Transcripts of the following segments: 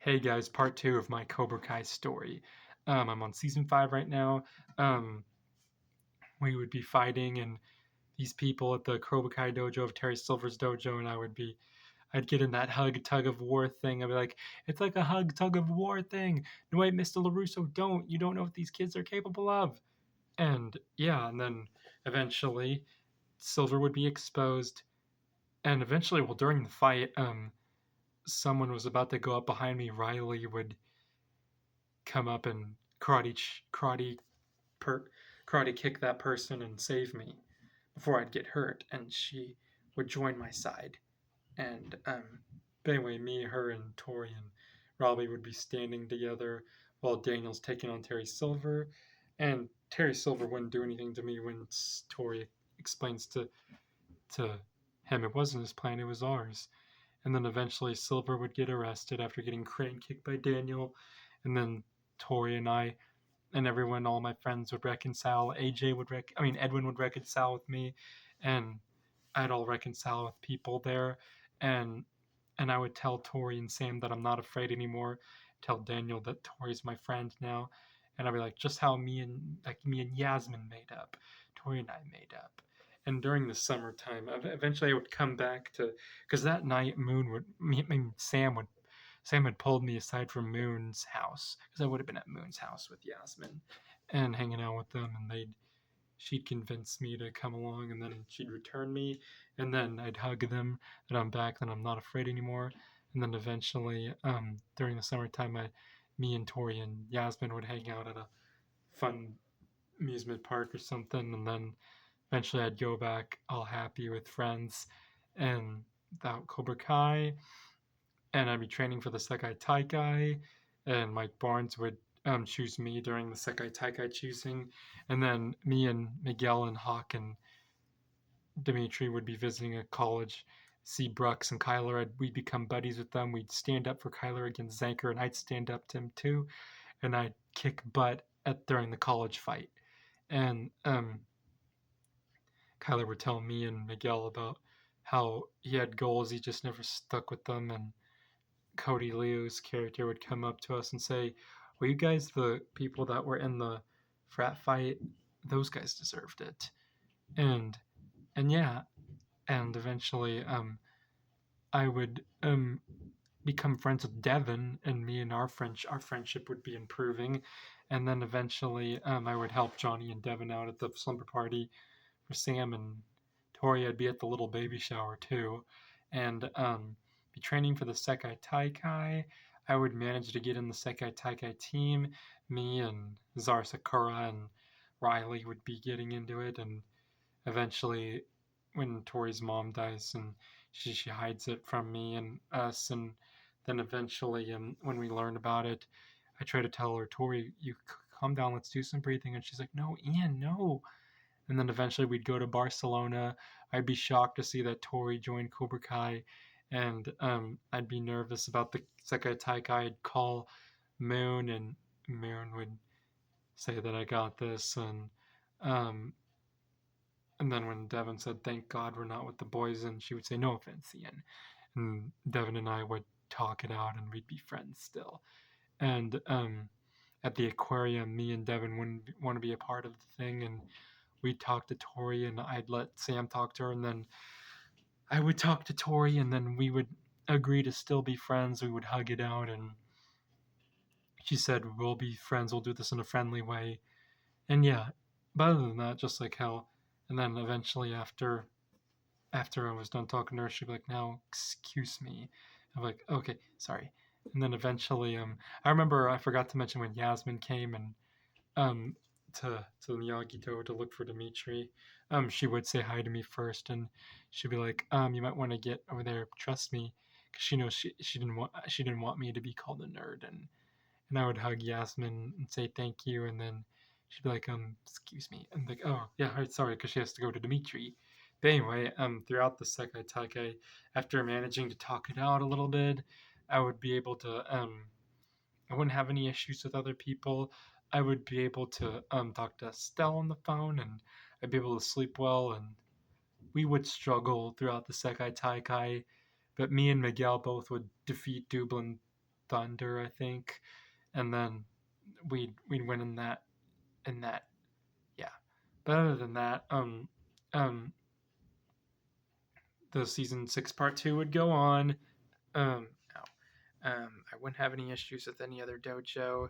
Hey guys, part two of my Cobra Kai story. I'm on season 5 right now. Um, we would be fighting, and these people at the Cobra Kai dojo of Terry Silver's dojo, and I'd get in that hug tug of war thing. I'd be like, it's like a hug tug of war thing. No, wait, Mr. LaRusso, don't. You don't know what these kids are capable of. And yeah, and then eventually Silver would be exposed, and eventually, well, during the fight, someone was about to go up behind me. Riley would come up and per, karate kick that person and save me before I'd get hurt, and she would join my side. And but anyway, me, her, and Tori and Robbie would be standing together while Daniel's taking on Terry Silver, and Terry Silver wouldn't do anything to me when Tori explains to him it wasn't his plan, it was ours. And then eventually Silver would get arrested after getting crane kicked by Daniel, and then Tori and I and everyone, all my friends would reconcile. Edwin would reconcile with me, and I'd all reconcile with people there, and I would tell Tori and Sam that I'm not afraid anymore. Tell Daniel that Tori's my friend now, and I'd be like, just how me and Yasmin made up, Tori and I made up. And during the summertime, eventually I would come back to, because that night Moon would, Sam had pulled me aside from Moon's house because I would have been at Moon's house with Yasmin and hanging out with them, and she'd convince me to come along, and then she'd return me, and then I'd hug them, and I'm back, then I'm not afraid anymore, and then eventually, during the summertime, me and Tori and Yasmin would hang out at a fun amusement park or something, and then eventually I'd go back all happy with friends, and without Cobra Kai, and I'd be training for the Sekai Taikai, and Mike Barnes would choose me during the Sekai Taikai choosing, and then me and Miguel and Hawk and Dimitri would be visiting a college, see Brooks and Kyler. We'd become buddies with them. We'd stand up for Kyler against Zanker, and I'd stand up to him too, and I'd kick butt during the college fight. And Kyler would tell me and Miguel about how he had goals, he just never stuck with them, and Cody Liu's character would come up to us and say, "Were you guys the people that were in the frat fight? Those guys deserved it." And yeah, and eventually, I would become friends with Devin, and me and our friendship would be improving, and then eventually, I would help Johnny and Devin out at the slumber party for Sam and Tori. I'd be at the little baby shower too, and be training for the Sekai Taikai. I would manage to get in the Sekai Taikai team. Me and Zara Sakura and Riley would be getting into it, and eventually, when Tori's mom dies, and she hides it from me and us, and then eventually, when we learn about it, I try to tell her, Tori, you calm down, let's do some breathing, and she's like, no, Ian, no. And then eventually we'd go to Barcelona. I'd be shocked to see that Tori joined Cobra Kai, and I'd be nervous about the Sekai Taikai. I'd call Moon, and Moon would say that I got this, um, and then when Devin said, "Thank God we're not with the boys," and she would say, "No offense, Ian," and Devin and I would talk it out, and we'd be friends still. And at the aquarium, me and Devin wouldn't want to be a part of the thing, and we'd talk to Tori, and I'd let Sam talk to her, and then I would talk to Tori, and then we would agree to still be friends. We would hug it out, and she said, "We'll be friends. We'll do this in a friendly way." And yeah, but other than that, just like hell. And then eventually, after I was done talking to her, she'd be like, "Now, excuse me." I'm like, "Okay, sorry." And then eventually, I remember I forgot to mention when Yasmin came and um to Miyagi-Do to look for Dimitri. She would say hi to me first, and she'd be like, "You might want to get over there. Trust me," because she knows she didn't want me to be called a nerd, and I would hug Yasmin and say thank you, and then she'd be like, excuse me," and like, "Oh yeah, right, sorry," because she has to go to Dimitri. But anyway, throughout the Sekai Taikai, after managing to talk it out a little bit, I would be able to I wouldn't have any issues with other people. I would be able to talk to Estelle on the phone, and I'd be able to sleep well. And we would struggle throughout the Sekai Taikai, but me and Miguel both would defeat Dublin Thunder, I think, and then we'd win in that yeah. But other than that, um, the season 6 part 2 would go on. No. I wouldn't have any issues with any other dojo,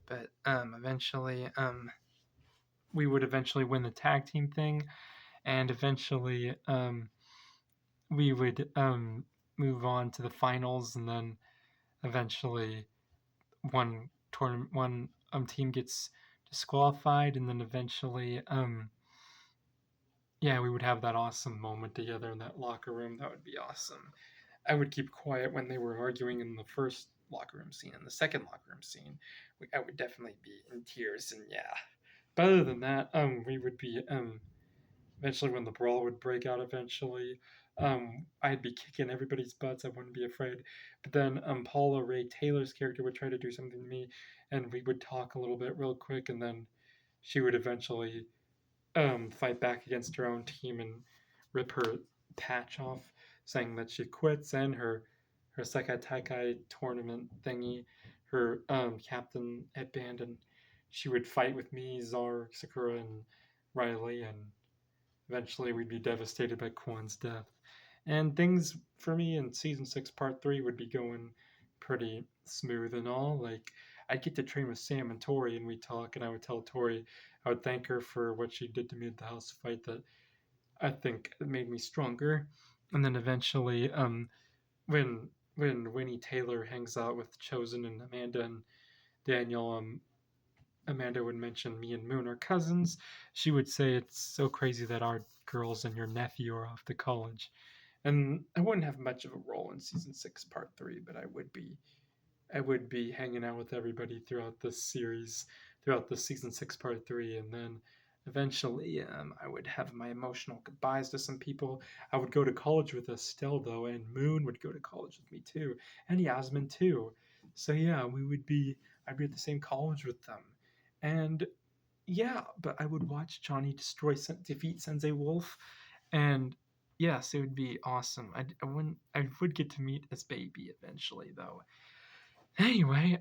but eventually, we would eventually win the tag team thing, and eventually, we would move on to the finals, and then eventually one team gets disqualified, and then eventually yeah, we would have that awesome moment together in that locker room. That would be awesome. I would keep quiet when they were arguing in the first locker room scene. In the second locker room scene, I would definitely be in tears, and yeah. But other than that, we would be eventually when the brawl would break out. Eventually, I'd be kicking everybody's butts. I wouldn't be afraid. But then, Paula Ray Taylor's character would try to do something to me, and we would talk a little bit real quick, and then she would eventually fight back against her own team and rip her patch off, saying that she quits, and her Sekai Taikai tournament thingy, her captain headband, and she would fight with me, Zar, Sakura, and Riley, and eventually we'd be devastated by Kwan's death. And things for me in season 6, part 3 would be going pretty smooth and all. Like, I'd get to train with Sam and Tori, and we'd talk, and I would tell Tori, I would thank her for what she did to me at the house fight that I think made me stronger. And then eventually, when Winnie Taylor hangs out with Chosen and Amanda and Daniel, Amanda would mention me and Moon are cousins. She would say it's so crazy that our girls and your nephew are off to college. And I wouldn't have much of a role in season 6, part 3, but I would be hanging out with everybody throughout this series, throughout the season 6, part 3, and then eventually I would have my emotional goodbyes to some people. I would go to college with Estelle, though, and Moon would go to college with me, too, and Yasmin, too. So, yeah, I'd be at the same college with them. And yeah, but I would watch Johnny defeat Sensei Wolf, and yes, it would be awesome. I would get to meet as Baby eventually, though. Anyway,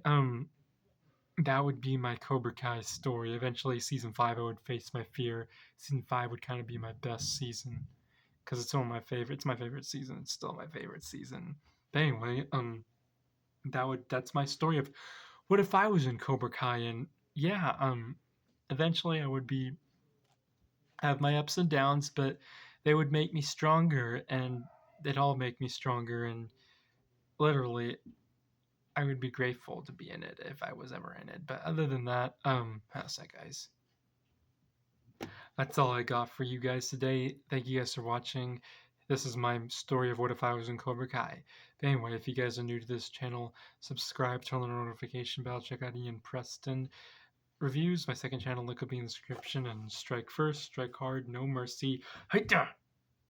that would be my Cobra Kai story. Eventually, season 5, I would face my fear. Season 5 would kind of be my best season because it's one of my favorite. It's my favorite season. It's still my favorite season. But anyway, that's my story of what if I was in Cobra Kai, and yeah, eventually I would be have my ups and downs, but they would make me stronger, and they'd all make me stronger, and literally I would be grateful to be in it if I was ever in it. But other than that, how's that, guys? That's all I got for you guys today. Thank you guys for watching. This is my story of what if I was in Cobra Kai. But anyway, if you guys are new to this channel, subscribe, turn on the notification bell, check out Ian Preston reviews. My second channel link will be in the description. And strike first, strike hard, no mercy. Haita!